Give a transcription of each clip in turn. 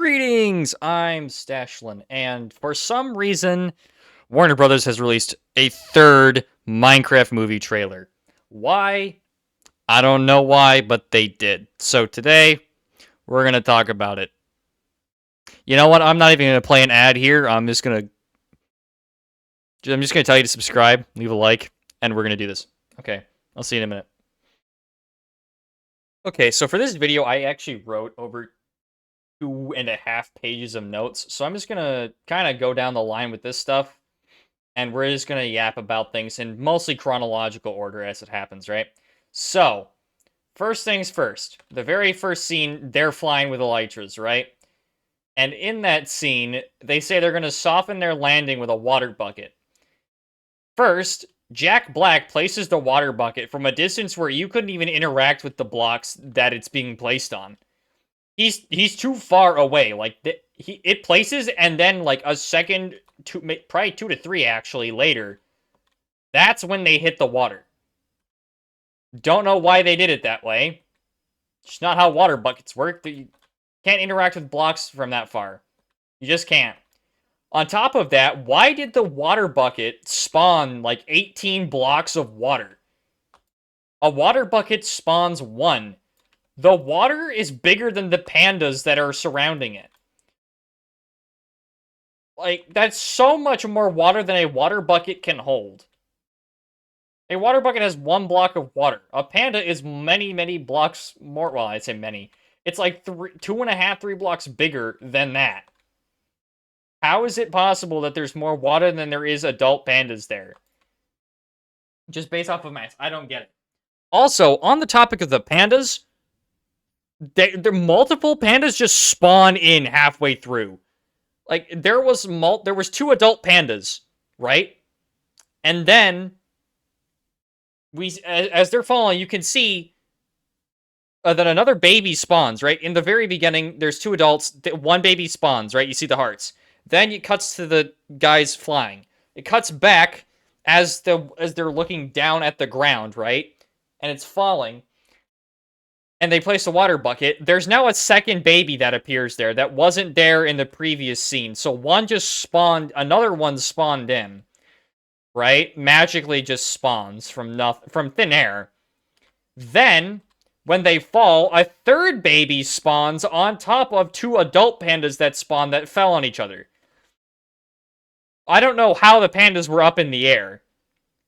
Greetings, I'm Stachelin, and for some reason, Warner Brothers has released a third Minecraft movie trailer. Why? I don't know why, but they did. So today, we're going to talk about it. You know what? I'm not even going to play an ad here. I'm just going to tell you to subscribe, leave a like, and we're going to do this. Okay. I'll see you in a minute. Okay, so for this video, I actually wrote over 2.5 pages of notes. So I'm just gonna kind of go down the line with this stuff, and we're just gonna yap about things in mostly chronological order as it happens, right? So, first things first. The very first scene, they're flying with elytras, right? And in that scene, they say they're gonna soften their landing with a water bucket. First, Jack Black places the water bucket from a distance where you couldn't even interact with the blocks that it's being placed on. He's too far away. Like it places, and then like a second, probably 2 to 3 actually later, that's when they hit the water. Don't know why they did it that way. It's not how water buckets work. You can't interact with blocks from that far. You just can't. On top of that, why did the water bucket spawn like 18 blocks of water? A water bucket spawns 1. The water is bigger than the pandas that are surrounding it. Like, that's so much more water than a water bucket can hold. A water bucket has 1 block of water. A panda is many, many blocks more. Well, I'd say many. It's like 2.5, 3 blocks bigger than that. How is it possible that there's more water than there is adult pandas there? Just based off of math. I don't get it. Also, on the topic of the pandas, there multiple pandas just spawn in halfway through. Like there was 2 adult pandas, right? And then as they're falling, you can see that another baby spawns, right? In the very beginning, there's 2 adults, 1 baby spawns, right? You see the hearts. Then it cuts to the guys flying. It cuts back as they're looking down at the ground, right? And it's falling. And they place a water bucket. There's now a second baby that appears there that wasn't there in the previous scene. So one just spawned, another one spawned in, right? Magically just spawns from thin air. Then, when they fall, a third baby spawns on top of 2 adult pandas that spawned that fell on each other. I don't know how the pandas were up in the air,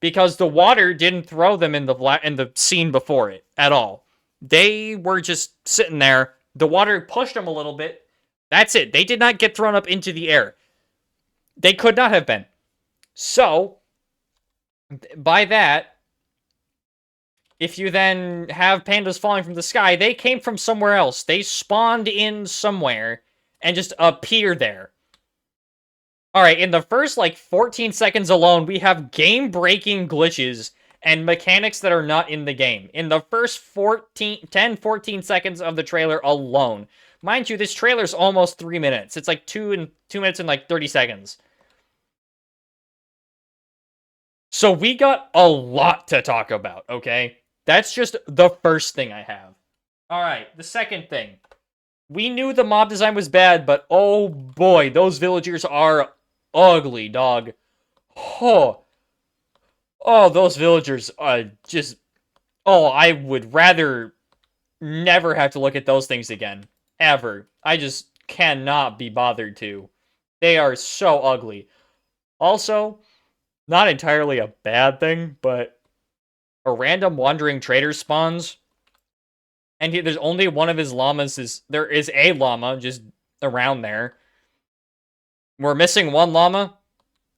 because the water didn't throw them in the scene before it at all. They were just sitting there. The water pushed them a little bit. That's it. They did not get thrown up into the air. They could not have been. So, by that, if you then have pandas falling from the sky, they came from somewhere else. They spawned in somewhere and just appeared there. Alright, in the first, 14 seconds alone, we have game-breaking glitches and mechanics that are not in the game. In the first 10, 14 seconds of the trailer alone. Mind you, this trailer's almost 3 minutes. It's like 2 minutes and 30 seconds. So we got a lot to talk about, okay? That's just the first thing I have. Alright, the second thing. We knew the mob design was bad, but oh boy, those villagers are ugly, dog. Oh, those villagers are just... Oh, I would rather never have to look at those things again. Ever. I just cannot be bothered to. They are so ugly. Also, not entirely a bad thing, but a random wandering trader spawns, and there's only one of his llamas. There is a llama just around there. We're missing 1 llama,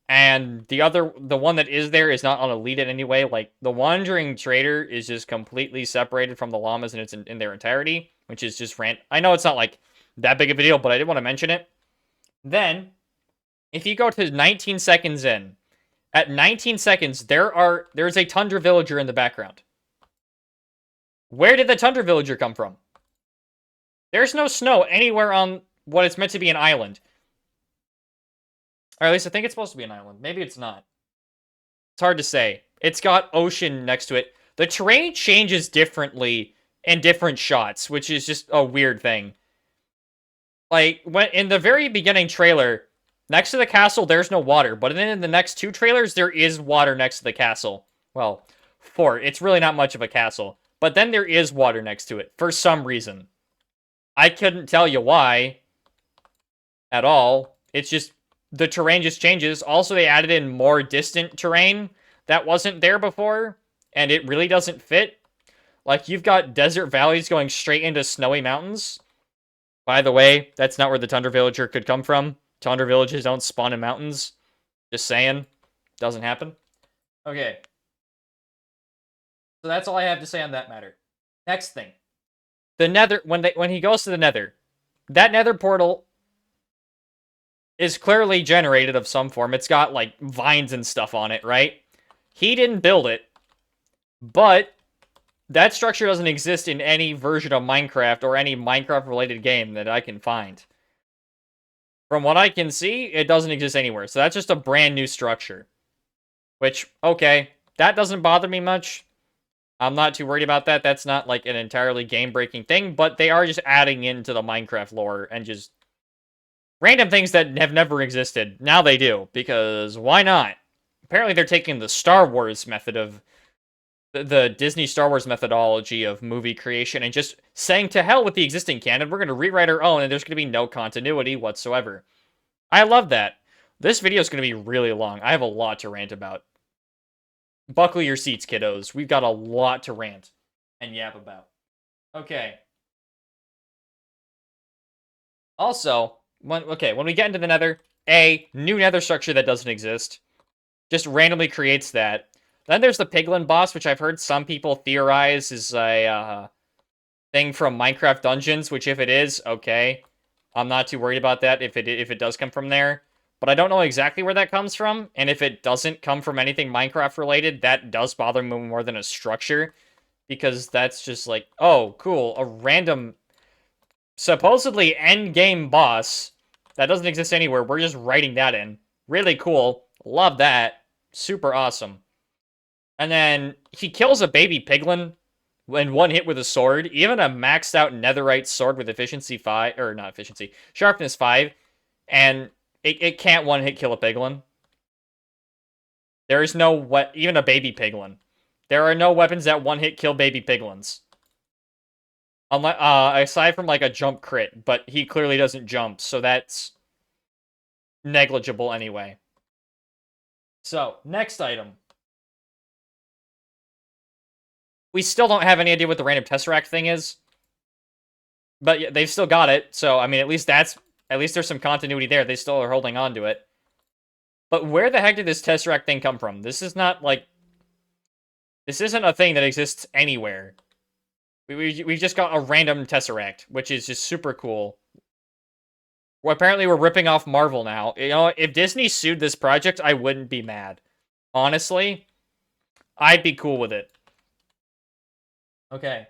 and the one that is there is not on a lead in any way. Like, the wandering trader is just completely separated from the llamas in their entirety, which is just random. I know it's not, that big of a deal, but I did want to mention it. Then, if you go to 19 seconds in, at 19 seconds, there's a tundra villager in the background. Where did the tundra villager come from? There's no snow anywhere on what it's meant to be an island. Or at least I think it's supposed to be an island. Maybe it's not. It's hard to say. It's got ocean next to it. The terrain changes differently in different shots, which is just a weird thing. Like, when in the very beginning trailer, next to the castle, there's no water. But then in the next two trailers, there is water next to the castle. Well, fort. It's really not much of a castle. But then there is water next to it, for some reason. I couldn't tell you why at all. It's just, the terrain just changes. Also, they added in more distant terrain that wasn't there before. And it really doesn't fit. Like, you've got desert valleys going straight into snowy mountains. By the way, that's not where the Tundra Villager could come from. Tundra Villagers don't spawn in mountains. Just saying. Doesn't happen. Okay. So that's all I have to say on that matter. Next thing. The Nether, when he goes to the Nether, that Nether portal is clearly generated of some form. It's got, like, vines and stuff on it, right? He didn't build it, but that structure doesn't exist in any version of Minecraft or any Minecraft-related game that I can find. From what I can see, it doesn't exist anywhere. So that's just a brand new structure. Which, okay, that doesn't bother me much. I'm not too worried about that. That's not, like, an entirely game-breaking thing. But they are just adding into the Minecraft lore and just random things that have never existed. Now they do, because why not? Apparently they're taking the Star Wars method of the Disney Star Wars methodology of movie creation and just saying to hell with the existing canon, we're going to rewrite our own and there's going to be no continuity whatsoever. I love that. This video is going to be really long. I have a lot to rant about. Buckle your seats, kiddos. We've got a lot to rant and yap about. Okay. Also, when we get into the Nether, a new Nether structure that doesn't exist just randomly creates that. Then there's the Piglin boss, which I've heard some people theorize is a thing from Minecraft Dungeons, which if it is, okay. I'm not too worried about that if it does come from there. But I don't know exactly where that comes from, and if it doesn't come from anything Minecraft related, that does bother me more than a structure. Because that's just like, oh, cool, a random, supposedly endgame boss that doesn't exist anywhere. We're just writing that in. Really cool. Love that. Super awesome. And then he kills a baby piglin in one hit with a sword. Even a maxed out netherite sword with efficiency 5, or not efficiency, sharpness 5. And it can't one hit kill a piglin. There is no, even a baby piglin. There are no weapons that one hit kill baby piglins. Aside from like a jump crit, but he clearly doesn't jump, so that's negligible anyway. So, next item. We still don't have any idea what the random Tesseract thing is. But they've still got it, so, I mean, at least there's some continuity there. They still are holding on to it. But where the heck did this Tesseract thing come from? This is not, like... This isn't a thing that exists anywhere. We've just got a random Tesseract, which is just super cool. Well, apparently we're ripping off Marvel now. You know, if Disney sued this project, I wouldn't be mad. Honestly, I'd be cool with it. Okay.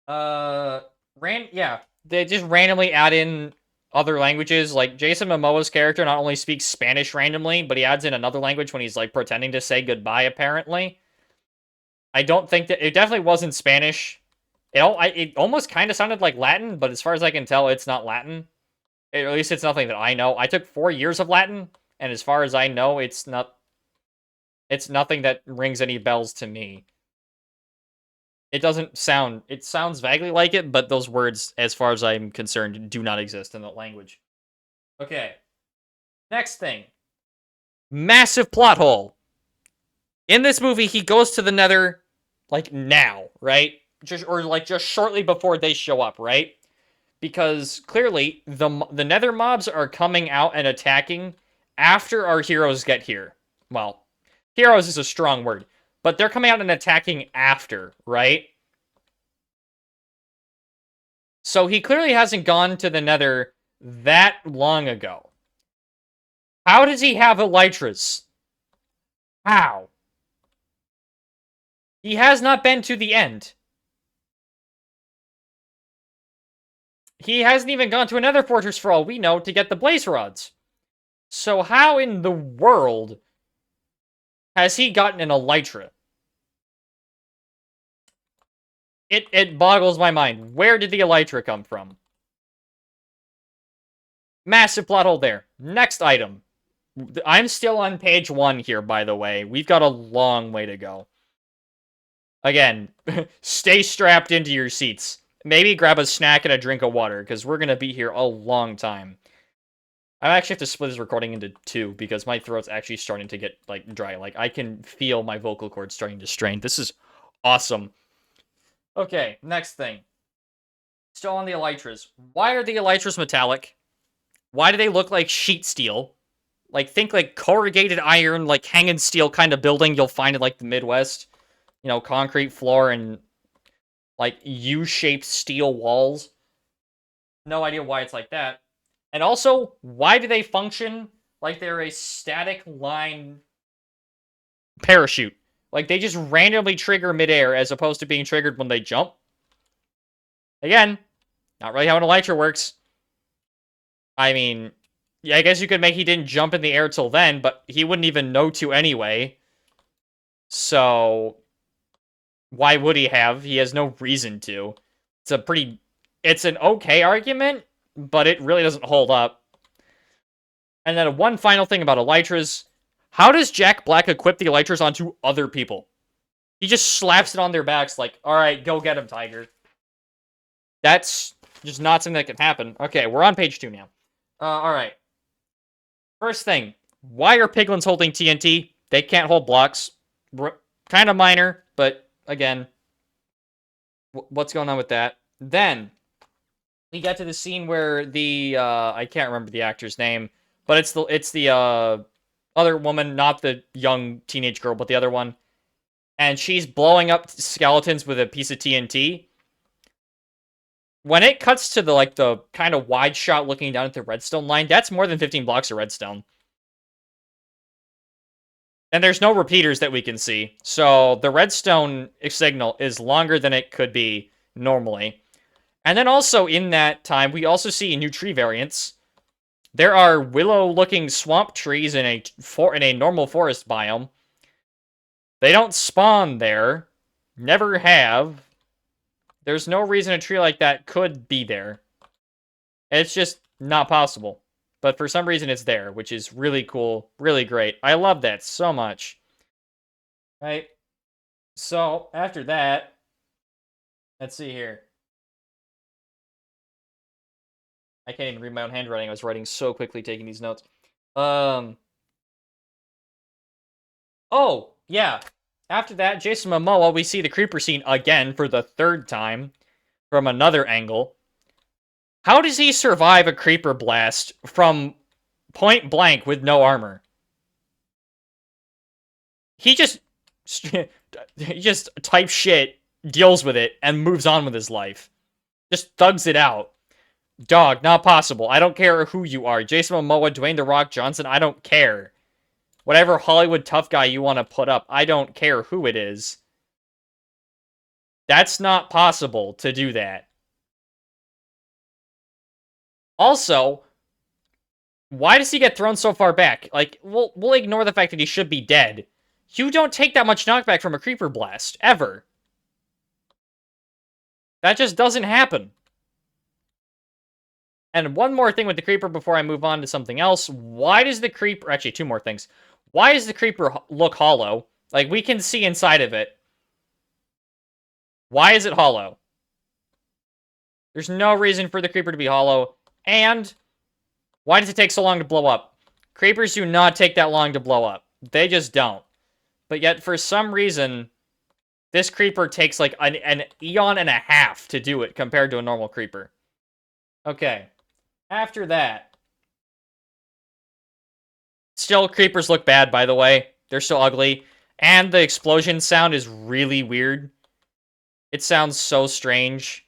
Yeah. They just randomly add in other languages. Like, Jason Momoa's character not only speaks Spanish randomly, but he adds in another language when he's, like, pretending to say goodbye, apparently. I don't think that... It definitely wasn't Spanish. It almost kind of sounded like Latin, but as far as I can tell, it's not Latin. At least it's nothing that I know. I took 4 years of Latin, and as far as I know, it's nothing that rings any bells to me. It doesn't sound... It sounds vaguely like it, but those words, as far as I'm concerned, do not exist in that language. Okay. Next thing. Massive plot hole. In this movie, he goes to the Nether, like, now, right? Just shortly before they show up, right? Because, clearly, the Nether mobs are coming out and attacking after our heroes get here. Well, heroes is a strong word. But they're coming out and attacking after, right? So he clearly hasn't gone to the Nether that long ago. How does he have elytras? How? He has not been to the end. He hasn't even gone to another fortress for all we know to get the blaze rods. So how in the world has he gotten an elytra? It boggles my mind. Where did the elytra come from? Massive plot hole there. Next item. I'm still on page 1 here, by the way. We've got a long way to go. Again, stay strapped into your seats. Maybe grab a snack and a drink of water, because we're going to be here a long time. I actually have to split this recording into 2, because my throat's actually starting to get, like, dry. Like, I can feel my vocal cords starting to strain. This is awesome. Okay, next thing. Still on the elytras. Why are the elytras metallic? Why do they look like sheet steel? Like, think like corrugated iron, like hanging steel kind of building you'll find in, like, the Midwest. You know, concrete floor and, like, U-shaped steel walls. No idea why it's like that. And also, why do they function like they're a static line parachute? Like, they just randomly trigger midair as opposed to being triggered when they jump. Again, not really how an elytra works. I mean, yeah, I guess you could make he didn't jump in the air till then, but he wouldn't even know to anyway. So, why would he have? He has no reason to. It's an okay argument, but it really doesn't hold up. And then one final thing about elytras. How does Jack Black equip the elytras onto other people? He just slaps it on their backs like, alright, go get him, Tiger. That's just not something that can happen. Okay, we're on page 2 now. Alright. First thing, why are piglins holding TNT? They can't hold blocks. Kind of minor, but again, what's going on with that? Then, we get to the scene where the, I can't remember the actor's name, but it's the other woman, not the young teenage girl, but the other one. And she's blowing up skeletons with a piece of TNT. When it cuts to the kind of wide shot looking down at the redstone line, that's more than 15 blocks of redstone. And there's no repeaters that we can see. So the redstone signal is longer than it could be normally. And then also in that time, we also see new tree variants. There are willow-looking swamp trees in a normal forest biome. They don't spawn there. Never have. There's no reason a tree like that could be there. It's just not possible. But for some reason it's there, which is really cool, really great. I love that so much. Right? So, after that, let's see here. I can't even read my own handwriting. I was writing so quickly taking these notes. Oh, yeah. After that, Jason Momoa, we see the creeper scene again for the 3rd time from another angle. How does he survive a creeper blast from point blank with no armor? He just types shit, deals with it, and moves on with his life. Just thugs it out. Dog, not possible. I don't care who you are. Jason Momoa, Dwayne The Rock Johnson, I don't care. Whatever Hollywood tough guy you want to put up, I don't care who it is. That's not possible to do that. Also, why does he get thrown so far back? Like, we'll ignore the fact that he should be dead. You don't take that much knockback from a creeper blast, ever. That just doesn't happen. And one more thing with the creeper before I move on to something else. Why does the creeper... Actually, 2 more things. Why does the creeper look hollow? Like, we can see inside of it. Why is it hollow? There's no reason for the creeper to be hollow. And why does it take so long to blow up? Creepers do not take that long to blow up. They just don't. But yet, for some reason, this creeper takes like an eon and a half to do it compared to a normal creeper. Okay. After that. Still, creepers look bad, by the way. They're so ugly. And the explosion sound is really weird. It sounds so strange.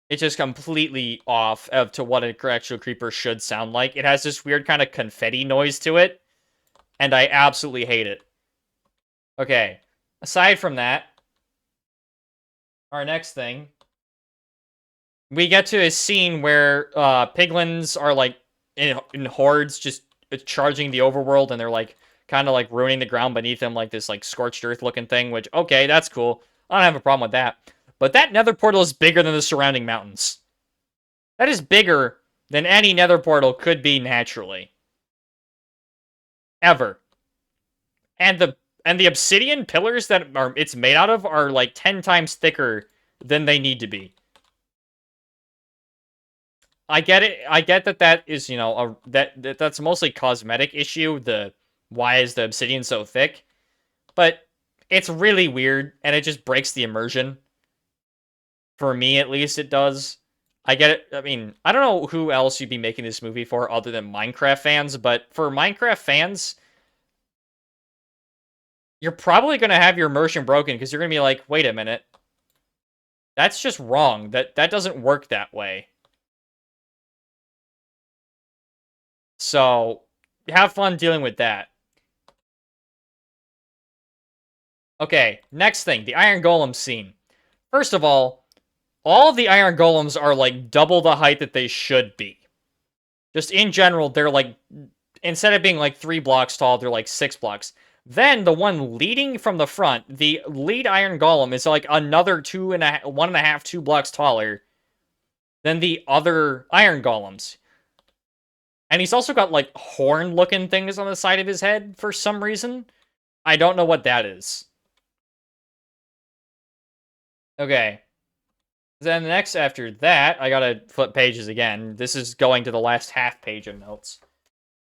It's just completely off to what an actual creeper should sound like. It has this weird kind of confetti noise to it. And I absolutely hate it. Okay. Aside from that, our next thing, we get to a scene where piglins are like in hordes just charging the overworld, and they're like kind of like ruining the ground beneath them, like this like scorched earth looking thing, which, okay, that's cool. I don't have a problem with that. But that nether portal is bigger than the surrounding mountains. That is bigger than any nether portal could be naturally. Ever. And the obsidian pillars that it's made out of are like 10 times thicker than they need to be. I get it. I get that is, that's mostly cosmetic issue, the why is the obsidian so thick? But it's really weird and it just breaks the immersion. For me at least it does. I get it. I mean, I don't know who else you'd be making this movie for other than Minecraft fans, but for Minecraft fans, you're probably going to have your immersion broken because you're going to be like, wait a minute. That's just wrong. That doesn't work that way. So, have fun dealing with that. Okay, next thing, the Iron Golem scene. First of all of the Iron Golems are like double the height that they should be. Just in general, they're like, instead of being like 3 blocks tall, they're like 6 blocks. Then the one leading from the front, the lead Iron Golem is like another 1.5, 2 blocks taller than the other Iron Golems. And he's also got like horn-looking things on the side of his head for some reason. I don't know what that is. Okay. Then next after that, I gotta flip pages again. This is going to the last half page of notes.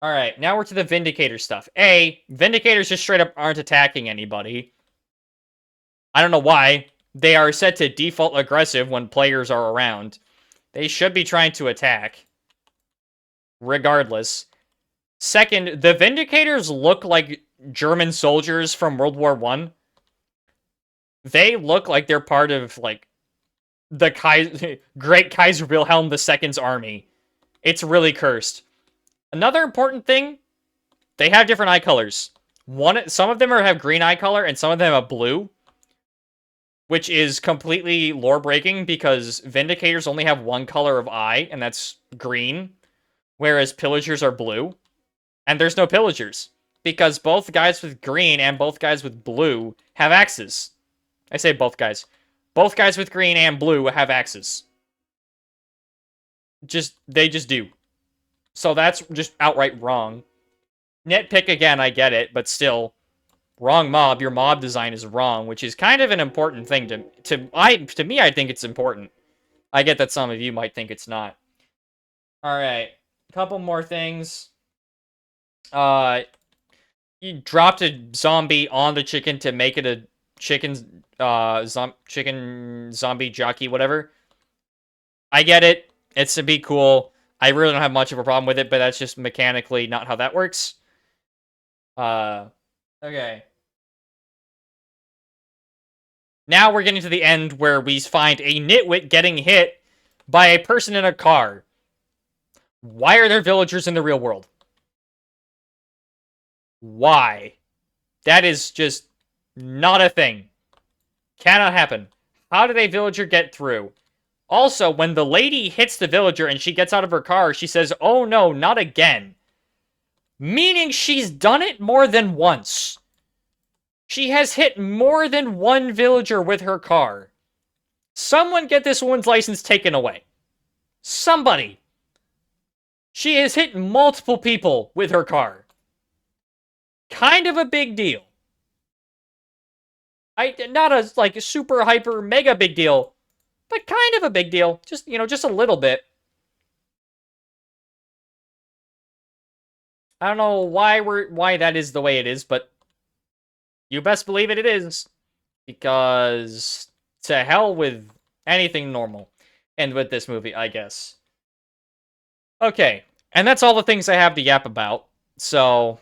Alright, now we're to the Vindicator stuff. Vindicators just straight up aren't attacking anybody. I don't know why. They are set to default aggressive when players are around. They should be trying to attack. Regardless. Second, the Vindicators look like German soldiers from World War I. They look like they're part of, like, the Great Kaiser Wilhelm II's army. It's really cursed. Another important thing, they have different eye colors. Some of them have green eye color, and some of them have blue. Which is completely lore-breaking, because Vindicators only have one color of eye, and that's green. Whereas Pillagers are blue. And there's no Pillagers. Because both guys with green and both guys with blue have axes. I say both guys. Both guys with green and blue have axes. They just do. So that's just outright wrong. Nitpick again, I get it, but still. Wrong mob. Your mob design is wrong, which is kind of an important thing to me, I think it's important. I get that some of you might think it's not. Alright. Couple more things. You dropped a zombie on the chicken to make it a chicken zombie jockey, whatever. I get it. It's to be cool. I really don't have much of a problem with it, but that's just mechanically not how that works. Okay. Now we're getting to the end where we find a nitwit getting hit by a person in a car. Why are there villagers in the real world? Why? That is just not a thing. Cannot happen. How did a villager get through? Also, when the lady hits the villager and she gets out of her car, she says, "Oh no, not again." Meaning she's done it more than once. She has hit more than one villager with her car. Someone get this woman's license taken away. Somebody. She has hit multiple people with her car. Kind of a big deal. Not a, like, super, hyper, mega big deal, but kind of a big deal. Just, just a little bit. I don't know why that is the way it is, but you best believe it is. Because to hell with anything normal. And with this movie, I guess. Okay, and that's all the things I have to yap about. So,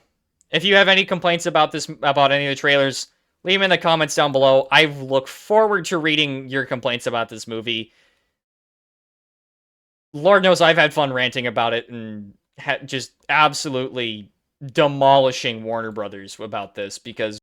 if you have any complaints about any of the trailers, leave them in the comments down below. I look forward to reading your complaints about this movie. Lord knows I've had fun ranting about it and just absolutely demolishing Warner Brothers about this, because